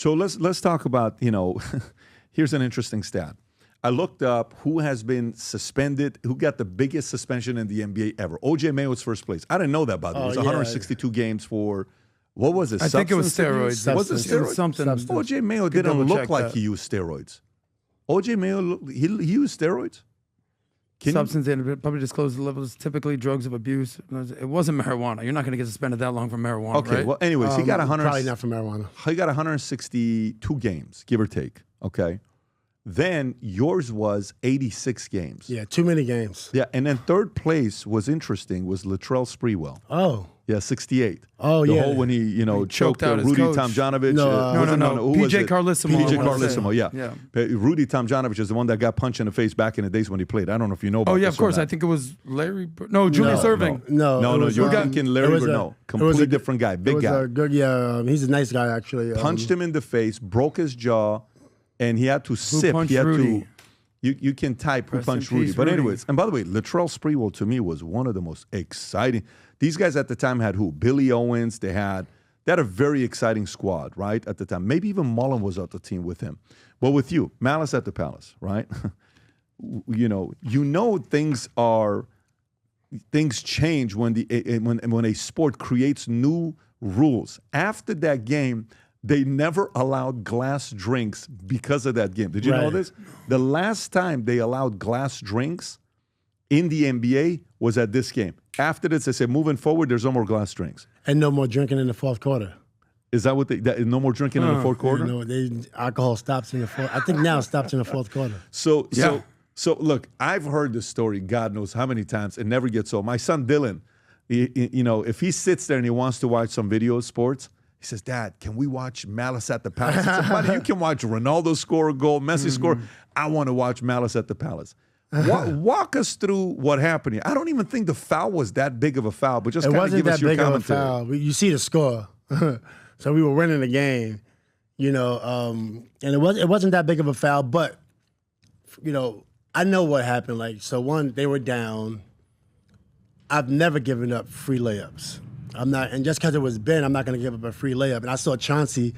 So let's talk about, here's an interesting stat. I looked up who has been suspended, who got the biggest suspension in the NBA ever. O.J. Mayo's first place. I didn't know that, by the way. It was 162 games for, what was it? I think it was steroids. Was it steroids? Something. O.J. Mayo didn't look like he used steroids. O.J. Mayo, he used steroids? Substance and public disclosure levels, typically drugs of abuse. It wasn't marijuana. You're not going to get suspended that long for marijuana, okay, right? Well, anyways, he got probably not for marijuana. He got 162 games, give or take. Okay. Then yours was 86 games. Yeah, too many games. Yeah, and then third place was interesting, was Latrell Sprewell. Oh. Yeah, 68. Oh, the yeah. whole when he choked out his Rudy coach. Tomjanovich. No. PJ Carlesimo. PJ Carlesimo, yeah. Rudy Tomjanovich is the one that got punched in the face back in the days when he played. I don't know if you know about this. Oh, yeah, of course. I think it was Larry. No, Julius Erving. No, you're thinking Larry Bruno. Completely different guy. Big guy. He's a nice guy, actually. Punched him in the face, broke his jaw, and he had to sip. He had to. You can type who punched Rudy. But anyways, and by the way, Latrell Sprewell to me was one of the most exciting. These guys at the time had who? Billy Owens. They had a very exciting squad, right, at the time. Maybe even Mullen was at the team with him. But with you, Malice at the Palace, right? things change when a sport creates new rules. After that game, they never allowed glass drinks because of that game. Did you know this? The last time they allowed glass drinks in the NBA was at this game. After this, they said, moving forward, there's no more glass drinks. And no more drinking in the fourth quarter. Is that what no more drinking in the fourth quarter? Alcohol stops in the fourth. I think now it stops in the fourth quarter. So look, I've heard this story God knows how many times. It never gets old. My son Dylan, if he sits there and he wants to watch some video sports, he says, Dad, can we watch Malice at the Palace? I said, buddy, you can watch Ronaldo score a goal, Messi score. I want to watch Malice at the Palace. Walk us through what happened here. I don't even think the foul was that big of a foul, but just kind of give us your commentary. It wasn't that big of a foul. You see the score. So we were winning the game, and it wasn't that big of a foul, but, I know what happened. They were down. I've never given up free layups. And just because it was Ben, I'm not going to give up a free layup. And I saw Chauncey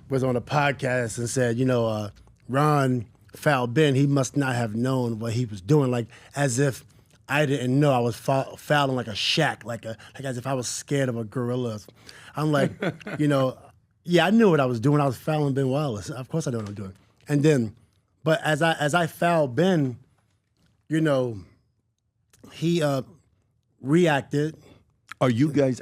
was on a podcast and said, Ron fouled Ben. He must not have known what he was doing, as if I didn't know I was fouling like a Shaq, like as if I was scared of a gorilla. I'm like, yeah, I knew what I was doing. I was fouling Ben Wallace. Of course I know what I'm doing. And then, but as I fouled Ben, he reacted. Are you guys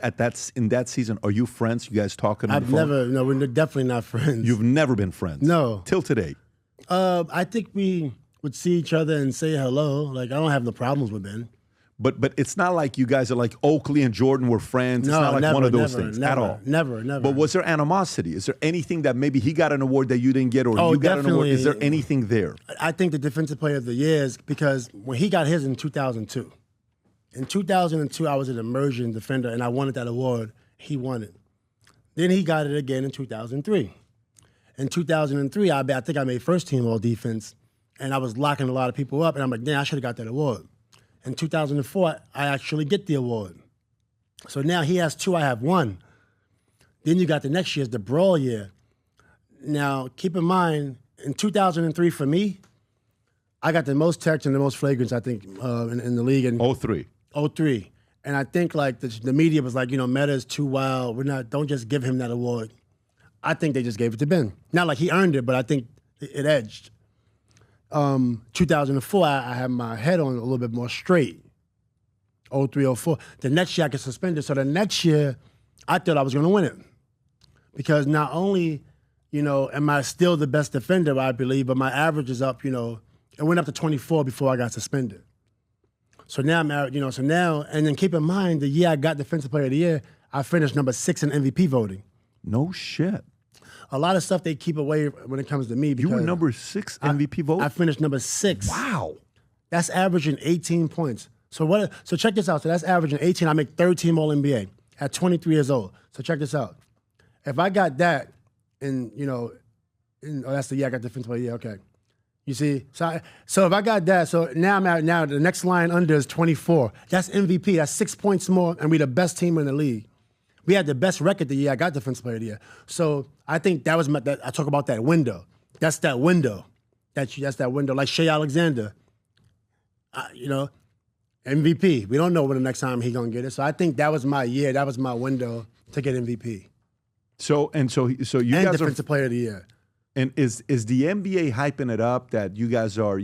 in that season? Are you friends? You guys talking on the phone? No, we're definitely not friends. You've never been friends? No. Till today? I think we would see each other and say hello. I don't have no problems with Ben. But it's not like you guys are like Oakley and Jordan were friends. It's not like one of those things at all. Never. But was there animosity? Is there anything that maybe he got an award that you didn't get, or you got an award? Is there anything there? I think the Defensive Player of the Year is because when he got his in 2002. In 2002, I was an immersion defender, and I wanted that award. He won it. Then he got it again in 2003. In 2003, I think I made first team all defense, and I was locking a lot of people up, and I'm like, damn, I should have got that award. In 2004, I actually get the award. So now he has two, I have one. Then you got the next year's the brawl year. Now, keep in mind, in 2003 for me, I got the most touch and the most flagrants, I think, in the league. In 03. 03. And I think the media was like, Metta is too wild. Don't just give him that award. I think they just gave it to Ben. Not like he earned it, but I think it edged. 2004, I had my head on a little bit more straight. 03, 04. The next year I got suspended. So the next year, I thought I was going to win it. Because not only, am I still the best defender, I believe, but my average is up, it went up to 24 before I got suspended. So now I'm out, and then keep in mind, the year I got Defensive Player of the Year, I finished number 6 in MVP voting. No shit. A lot of stuff they keep away when it comes to me. Because you were number 6 MVP vote? I finished number 6. Wow. That's averaging 18 points. So check this out. So that's averaging 18. I make third team All-NBA at 23 years old. So check this out. If I got that, that's the year I got Defensive Player of the Year, okay. You see? So if I got that, so now I'm out. Now the next line under is 24. That's MVP. That's 6 points more, and we're the best team in the league. We had the best record the year I got Defensive Player of the Year. So I think that was I talk about that window. That's that window. That's that window. Like Shea Alexander, you know, MVP. We don't know when the next time he gonna get it. So I think that was my year. That was my window to get MVP. So you and guys Defensive Player of the Year. And is the NBA hyping it up that you guys are,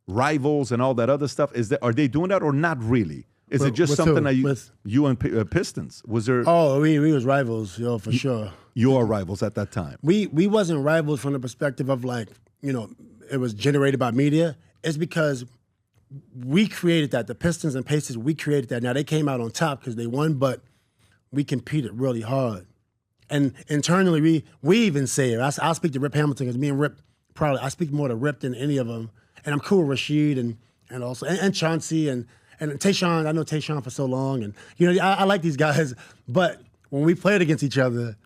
rivals and all that other stuff? Are they doing that or not really? Is it just something that you and Pistons? Was there? Oh, we was rivals, for sure. You are rivals at that time. We wasn't rivals from the perspective of it was generated by media. It's because we created that. The Pistons and Pacers, we created that. Now they came out on top because they won, but we competed really hard. And internally, we even say it. I'll speak to Rip Hamilton because me and Rip I speak more to Rip than any of them. And I'm cool with Rashid and also and Chauncey and Tayshaun. I know Tayshaun for so long, and I like these guys. But when we played against each other,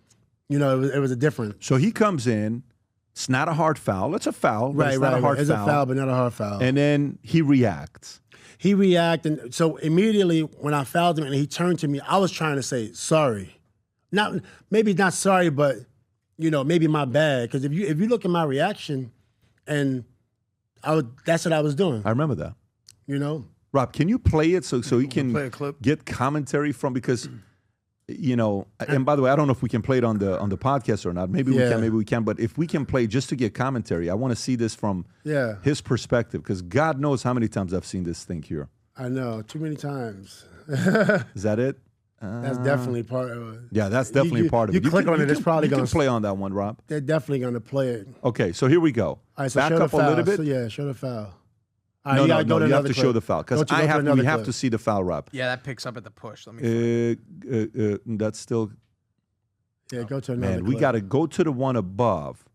it was a difference. So he comes in. It's not a hard foul. It's a foul, but right, it's not a hard foul. It's a foul, but not a hard foul. And then he reacts. And so immediately when I fouled him and he turned to me, I was trying to say sorry. Maybe not sorry, but maybe my bad. Because if you look at my reaction, and that's what I was doing. I remember that. Rob, can you play it so he can play a clip? Get commentary from, because and by the way, I don't know if we can play it on the podcast or not. Maybe we can. But if we can play just to get commentary, I want to see this from his perspective, because God knows how many times I've seen this thing here. I know, too many times. Is that it? That's definitely part of it. Yeah, that's definitely part of it. You click on it, it's probably going to play on that one, Rob. They're definitely going to play it. Okay, so here we go. All right, so back up a little bit. So show the foul. Right, no, you have to show the foul, because we have to see the foul, Rob. Yeah, that picks up at the push. Let me. That's still. Yeah, go to another. Man, we got to go to the one above.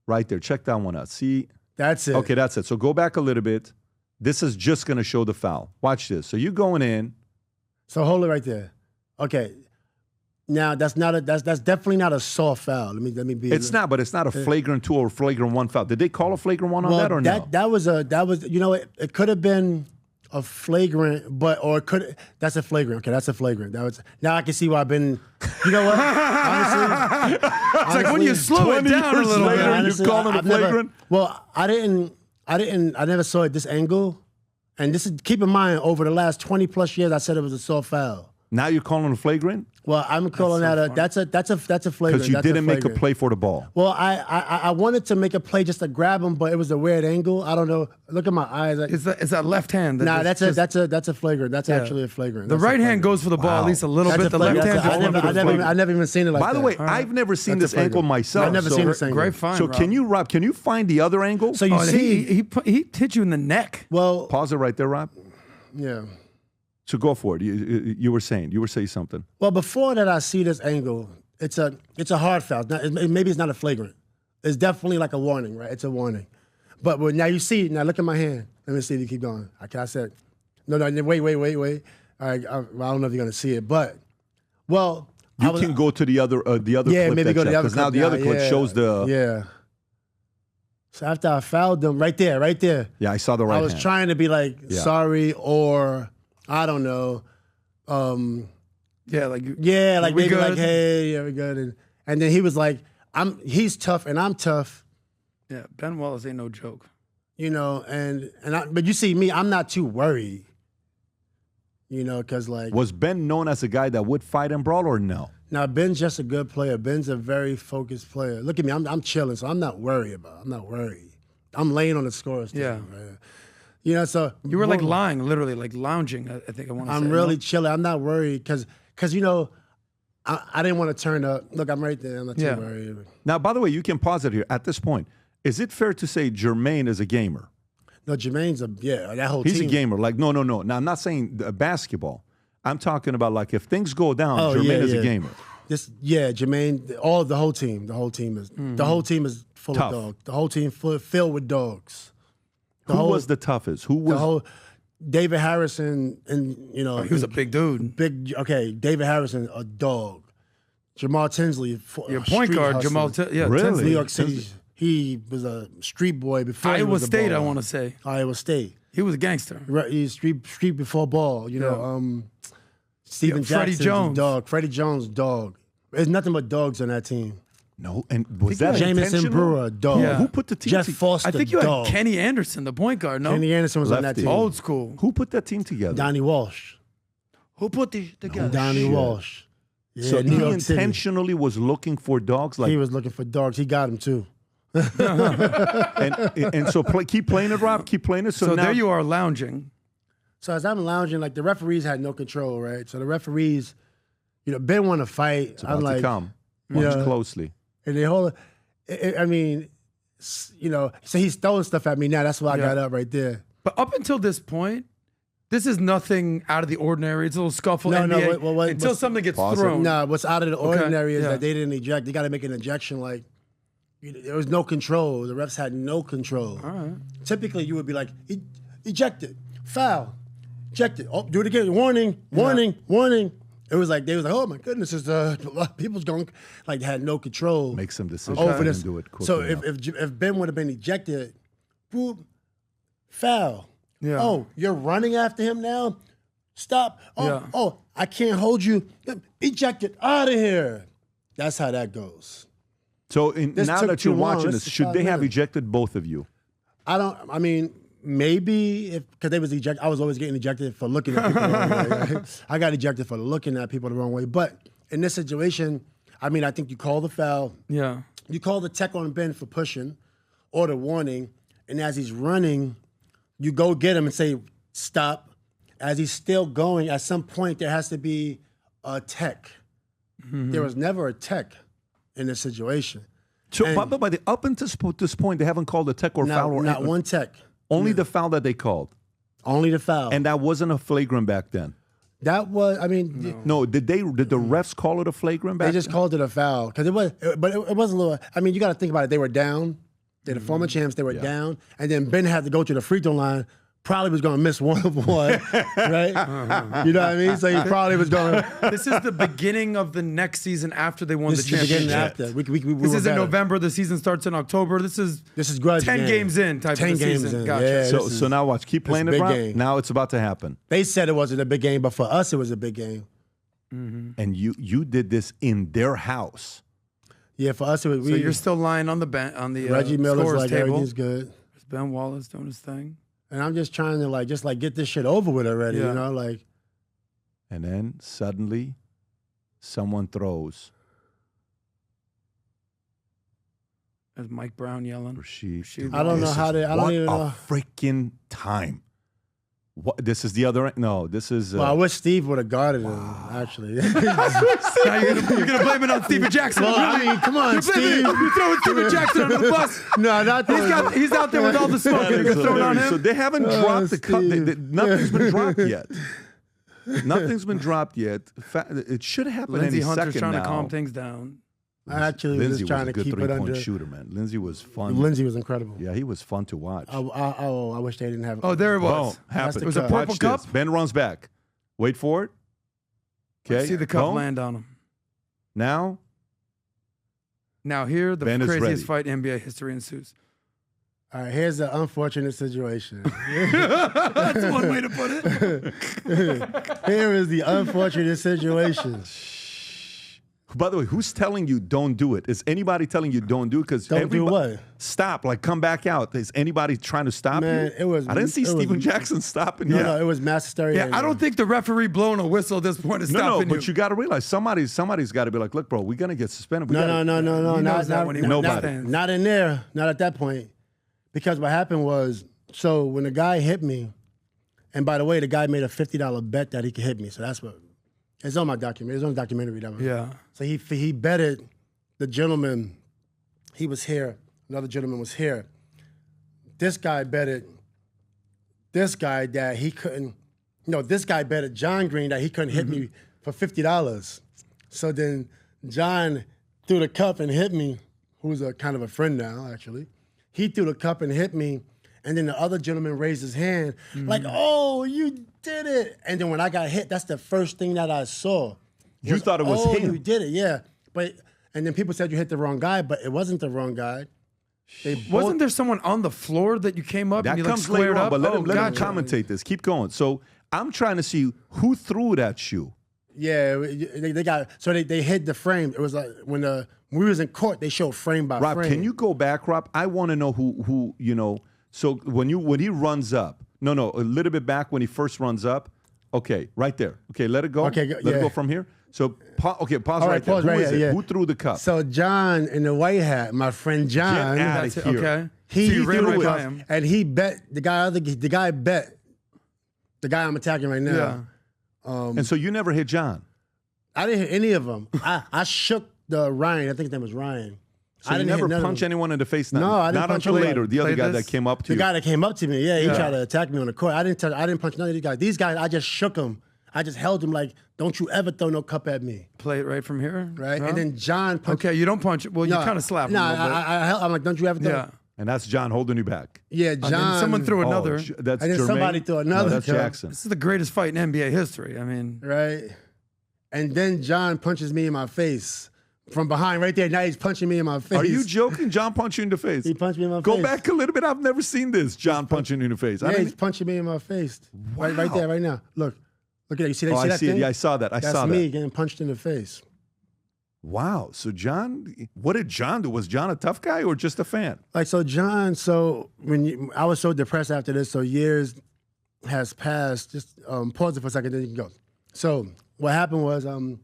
Right there. Check that one out. See. That's it. Okay, that's it. So go back a little bit. This is just going to show the foul. Watch this. So you're going in. So hold it right there. Okay. Now that's definitely not a soft foul. Let me be. It's not, but it's not a flagrant 2 or flagrant 1 foul. Did they call a flagrant 1 on that or no? That was it could have been a flagrant, that's a flagrant. Okay, that's a flagrant. Now I can see why I've been. You know what? Honestly, it's like when you slow it down a little bit. Honestly, you call it a flagrant. I never saw it this angle, and this is, keep in mind, over the last 20 plus years, I said it was a soft foul. Now you're calling a flagrant? Well, I'm calling that's a flagrant. Because you didn't make a play for the ball. Well, I wanted to make a play just to grab him, but it was a weird angle. I don't know. Look at my eyes. It's that left hand. That's a flagrant. That's actually a flagrant. The right hand goes for the ball at least a little bit. The left hand. I never even seen it like that. By the way, I've never seen this angle myself. I've never seen this angle. Great find. So Rob, can you find the other angle? So you see, he hit you in the neck. Well, pause it right there, Rob. Yeah. So go for it. You were saying something. Well, before that, I see this angle. It's a hard foul. Maybe it's not a flagrant. It's definitely like a warning, right? It's a warning. But now you see. Now look at my hand. Let me see if you keep going. Okay, I said, no, wait. All right, I don't know if you're gonna see it, but you can go to the other clip. Maybe go to the other clip. Because now the other clip shows the. Yeah. So after I fouled them, right there. Yeah, I saw the right hand. I was trying to be like sorry, or I don't know. Like maybe good? Like, hey, yeah, we good. And then he was like, he's tough and I'm tough. Yeah, Ben Wallace ain't no joke. But you see me, I'm not too worried. Because was Ben known as a guy that would fight and brawl or no? Now Ben's just a good player. Ben's a very focused player. Look at me, I'm chilling, so I'm not worried. I'm laying on the scores. Yeah. Right? So you were like lying, literally like lounging. I think I want to say. I'm really chilling. I'm not worried because I didn't want to turn up. Look, I'm right there. I'm not too worried. Now, by the way, you can pause it here. At this point, is it fair to say Jermaine is a gamer? No, Jermaine's that whole team. He's a gamer. Like, no. Now, I'm not saying basketball. I'm talking about like if things go down, Jermaine is a gamer. Jermaine, the whole team. The whole team is full tough. of dogs. The whole team filled with dogs. Who was the toughest? Who was David Harrison? And he was a big dude. David Harrison, a dog. Jamal Tinsley, your point guard, hustler. Jamal. Really? Tinsley. New York City. He was a street boy before Iowa he was State. I want to say Iowa State. He was a gangster. Right, he's street before ball. Steven Freddie Jackson's Jones. dog. Freddie Jones' dog. There's nothing but dogs on that team. No, and was that Jamison intentional? Brewer, dog. Yeah. Who put the team Jeff together? Foster, I think you dog. had Kenny Anderson, the point guard, no? Kenny Anderson was on that Lefty. team. Old school. Who put that team together? Donnie Walsh. Who put these together? Donnie shit. Walsh. Yeah, So New he York City. intentionally was looking for dogs, like He was looking for dogs. He got him too. and so keep playing it, Rob. Keep playing it. So, So now there you are lounging. So as I'm lounging, like the referees had no control, right? So the referees, Ben wanted to fight. It's about I'm like, to come. Watch closely. and they hold. I mean, so he's throwing stuff at me now. That's why I got up right there. But up until this point, this is nothing out of the ordinary. It's a little scuffle. No, NBA, until something gets thrown. Nah, what's out of the ordinary is yeah. that they didn't eject. They got to make an ejection. Like there was no control. The refs had no control. All right. Typically, you would be like, ejected, foul, ejected. Oh, do it again. Warning, warning, warning. It was like they was like, oh my goodness, people's going like they had no control. Make some decisions over this. and do it quickly. So if Ben would have been ejected, boop, foul. Yeah. Oh, you're running after him now? Stop. Oh, Yeah. I can't hold you. Ejected. Out of here. That's how that goes. So This now took that you're too long. watching This this, is should 5 they have minutes. ejected both of you? I mean, maybe because they was ejected. I was always getting ejected for looking at people the wrong way. Right? I got ejected for looking at people the wrong way. But in this situation, I mean, I think you call the foul. Yeah. You call the tech on Ben for pushing or the warning. And as he's running, you go get him and say, stop. As he's still going, at some point, there has to be a tech. Mm-hmm. There was never a tech in this situation. So, And- but up until this point, they haven't called a tech or foul or Not one tech. only the foul that they called, Only the foul. and that wasn't a flagrant back then. that was, I mean, No, did the refs call it a flagrant back? they just called it a foul. Because it was a little, I mean, you got to think about it. They were down. They're the former champs. They were down. And then Ben had to go to the free throw line. Probably was going to miss one, right? You know what I mean? So he probably was going to. This is the beginning of the next season after they won This the is the beginning championship. after. We This were is in better. November. The season starts in October. This is grudge 10 game. games in type 10 of the games season. in. Gotcha. Yeah, so, this so is- now watch. Keep playing it, big Rob. game. Now it's about to happen. They said it wasn't a big game, but for us, it was a big game. And you did this in their house. Yeah, for us, it was. So you're still lying on the bench on the Reggie Miller's scorer's like, table. everything's good. There's Ben Wallace doing his thing. And I'm just trying to get this shit over with already, Yeah. you know? Like, And then suddenly, someone throws There's Mike Brown yelling. Rasheed. I don't know This how is- they, I don't what even a know. freaking time. What? This is the other end? No, this is. Well, I wish Steve would have guarded him, actually. Now you're gonna blame it on Steven Jackson. Well, I Really? mean, come on, You're blaming Steve. it. You're throwing Steven Jackson under the bus. No, not that. He's out there with all the smoke. That You're is gonna throw it on hilarious. So him. they haven't dropped the cup. Steve. Nothing's been dropped yet. Nothing's been dropped yet. It should happen Lindsey any Hunter's second trying now. to calm things down. I actually was Lindsey just trying was a to good keep it three-point under. shooter, man. Lindsey was fun. Lindsey was incredible. Yeah, he was fun to watch. I wish they didn't have. Oh, there it was. Boom, happened. It was a Watch purple cup? this. Ben runs back. Wait for it. Okay. See the cup Boom. land on him. Now, Now here, the Ben is craziest ready. fight in NBA history ensues. All right, here's an unfortunate situation. That's one way to put it. Here is the unfortunate situation. by the way, who's telling you don't do it? Is anybody telling you don't do it? Because Don't do what? Stop. Like, come back out. Is anybody trying to stop Man, you? it was- I didn't see it was- Steven Jackson stopping No, you. no, it was mass hysteria. Yeah, I don't think the referee blowing a whistle at this point is No, stopping but you got to realize somebody's got to be like, look, bro, we're gonna get suspended. We No, gotta, no, He knows that not, when he not, understands. not in there, not at that point. Because what happened was, so when the guy hit me, and by the way, the guy made a $50 bet that he could hit me. So that's what, it's on my documentary. It's on the documentary. That was. Yeah. So he betted the gentleman, he was here, another gentleman was here. This guy betted this guy that he couldn't, this guy betted John Green that he couldn't hit me for $50. So then John threw the cup and hit me, who's a kind of a friend now, actually. He threw the cup and hit me, and then the other gentleman raised his hand, like, oh, you did it. And then when I got hit, that's the first thing that I saw. You thought it was oh, him. you did it, yeah. And then people said you hit the wrong guy, but it wasn't the wrong guy. Wasn't there someone on the floor that you came up That and you like comes later squared on, up? but let him gotcha. commentate this. Keep going. So I'm trying to see who threw that shoe. Yeah, they got so they hid the frame. It was like when we was in court, they showed frame by Rob, frame. can you go back, Rob? I want to know who you know. So when he runs up, no, a little bit back when he first runs up. Okay, right there. Okay, let it go. Okay, let it go from here. So pause All right there. pause Who right is here, it? yeah. Who threw the cup? So John in the white hat, my friend John. Get out of here. Okay. He So you ran threw right it, by him. and he bet the guy bet the guy I'm attacking right now. Yeah. And so you never hit John. I didn't hit any of them. I shook the Ryan. I think his name was Ryan. So I you didn't never hit none of punch them. anyone in the face. No, I didn't not punch until anybody. later. The other Play guy this? that came up to The you. guy that came up to me, he Yeah. tried to attack me on the court. I didn't punch none of these guys. These guys, I just shook them. I just held him like, don't you ever throw no cup at me, Play it right from here. right? No? And then John punched. Okay, you don't punch it. Well, you kind of slap him No, a little bit. I'm like, don't you ever throw? Yeah. And that's John holding you back. Yeah, And John. then someone threw Oh, another. that's And then Jermaine? somebody threw another No, that's cup. Jackson. This is the greatest fight in NBA history. I mean, Right. And then John punches me in my face from behind right there. Now he's punching me in my face. Are you joking? John punched you in the face. He punched me in my Go face. back a little bit. I've never seen this. John punching you in the face. Yeah, he's punching me in my face. Right there, right now. Look at that. You see that? Oh, see I that see it. thing? Yeah, I saw that. I That's saw me that. getting punched in the face. Wow. So John, what did John do? Was John a tough guy or just a fan? Like so, John. So I was so depressed after this. So years has passed. Just pause it for a second, then you can go. So what happened was, in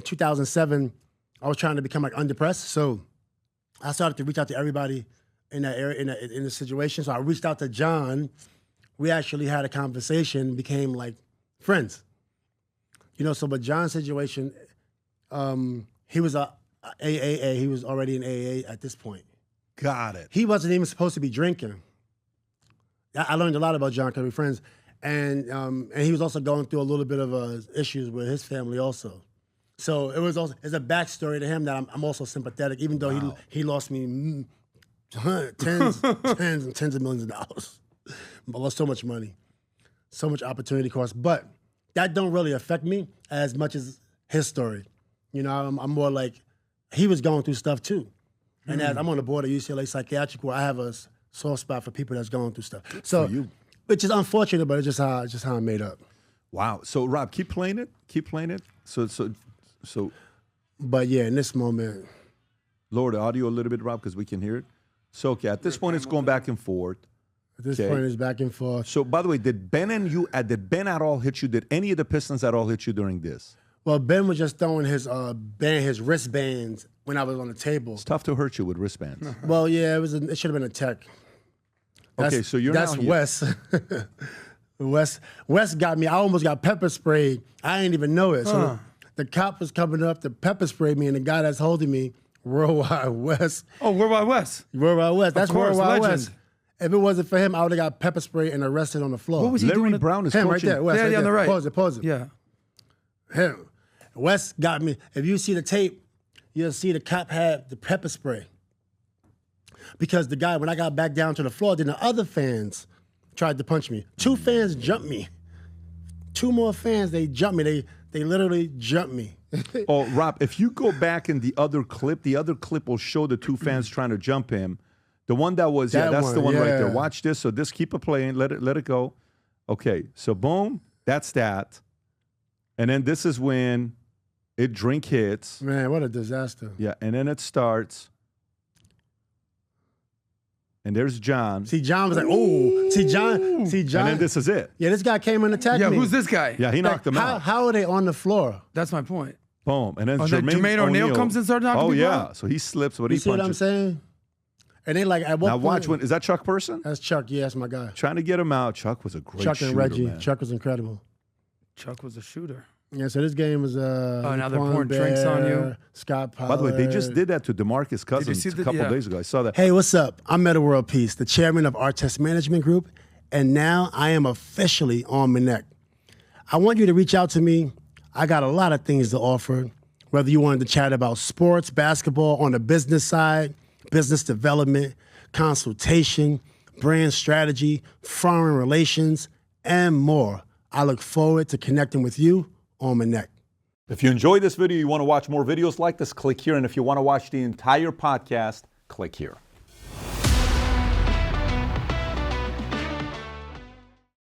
2007, I was trying to become like undepressed. So I started to reach out to everybody in that area, in the situation. So I reached out to John. We actually had a conversation, became like friends. You know. So, but John's situation, he was a AAA. He was already in AA at this point. Got it. He wasn't even supposed to be drinking. I learned a lot about John because we're friends, and he was also going through a little bit of issues with his family also. So it's a backstory to him that I'm also sympathetic, even though he lost me tens of millions of dollars, but lost so much money, so much opportunity cost. But that don't really affect me as much as his story. You know, I'm more like he was going through stuff too, and as I'm on the board of UCLA Psychiatric, where I have a soft spot for people that's going through stuff. So, which is unfortunate, but it's just how I'm made up. Wow. So Rob, keep playing it. Keep playing it. So. But yeah, in this moment, Lower the audio a little bit, Rob, because we can hear it. So okay, at this point it's going back and forth. at this point it's back and forth. So by the way, did Ben at all hit you? Did any of the Pistons at all hit you during this? Well, Ben was just throwing his wristbands when I was on the table. It's tough to hurt you with wristbands. Well, yeah, it should have been a tech. Okay, so you're that's now here. Wes. Wes got me. I almost got pepper sprayed. I didn't even know it. So the cop was coming up to pepper spray me, and the guy that's holding me, Worldwide West. Oh, Worldwide West. Worldwide West. That's course, Worldwide legend. West. If it wasn't for him, I would have got pepper sprayed and arrested on the floor. What was he Larry doing? Brown is him coaching. right there? West, Yeah, right on there. the right. Pause it. Yeah. Him. Wes got me. If you see the tape, you'll see the cop had the pepper spray. Because the guy, when I got back down to the floor, then the other fans tried to punch me. 2 fans jumped me. 2 more fans, they jumped me. They literally jumped me. Oh, Rob, if you go back in the other clip will show the 2 fans trying to jump him. The one that was, That that's the one right there. yeah. Watch this. So just keep it playing. Let it go. Okay, so boom, that's that. And then this is when drink hits. Man, what a disaster. Yeah, and then it starts. And there's John. See, John was like, oh. See, John. And then this is it. Yeah, this guy came and attacked Yeah, me. who's this guy? Yeah, he knocked him out. How are they on the floor? That's my point. Boom. And then then Jermaine O'Neal comes and starts knocking Oh, people yeah. out? So he slips, but You he see what I'm punches. saying? And they like, at what Now point? watch when is that Chuck Person? That's Chuck. Yeah, that's my guy. Trying to get him out. Chuck was a great Chuck shooter, and Reggie. man. Chuck was incredible. Chuck was a shooter. Yeah, so this game was now they're Quan pouring drinks on you? Bear, Scott Pollard. By the way, they just did that to DeMarcus Cousins see a the- couple yeah. days ago. I saw that. Hey, what's up? I'm Metta World Peace, the chairman of our test management group, and now I am officially on Minnect. I want you to reach out to me. I got a lot of things to offer, whether you wanted to chat about sports, basketball, on the business side, business development, consultation, brand strategy, foreign relations, and more. I look forward to connecting with you on Minnect. If you enjoyed this video, you want to watch more videos like this, click here. And if you want to watch the entire podcast, click here.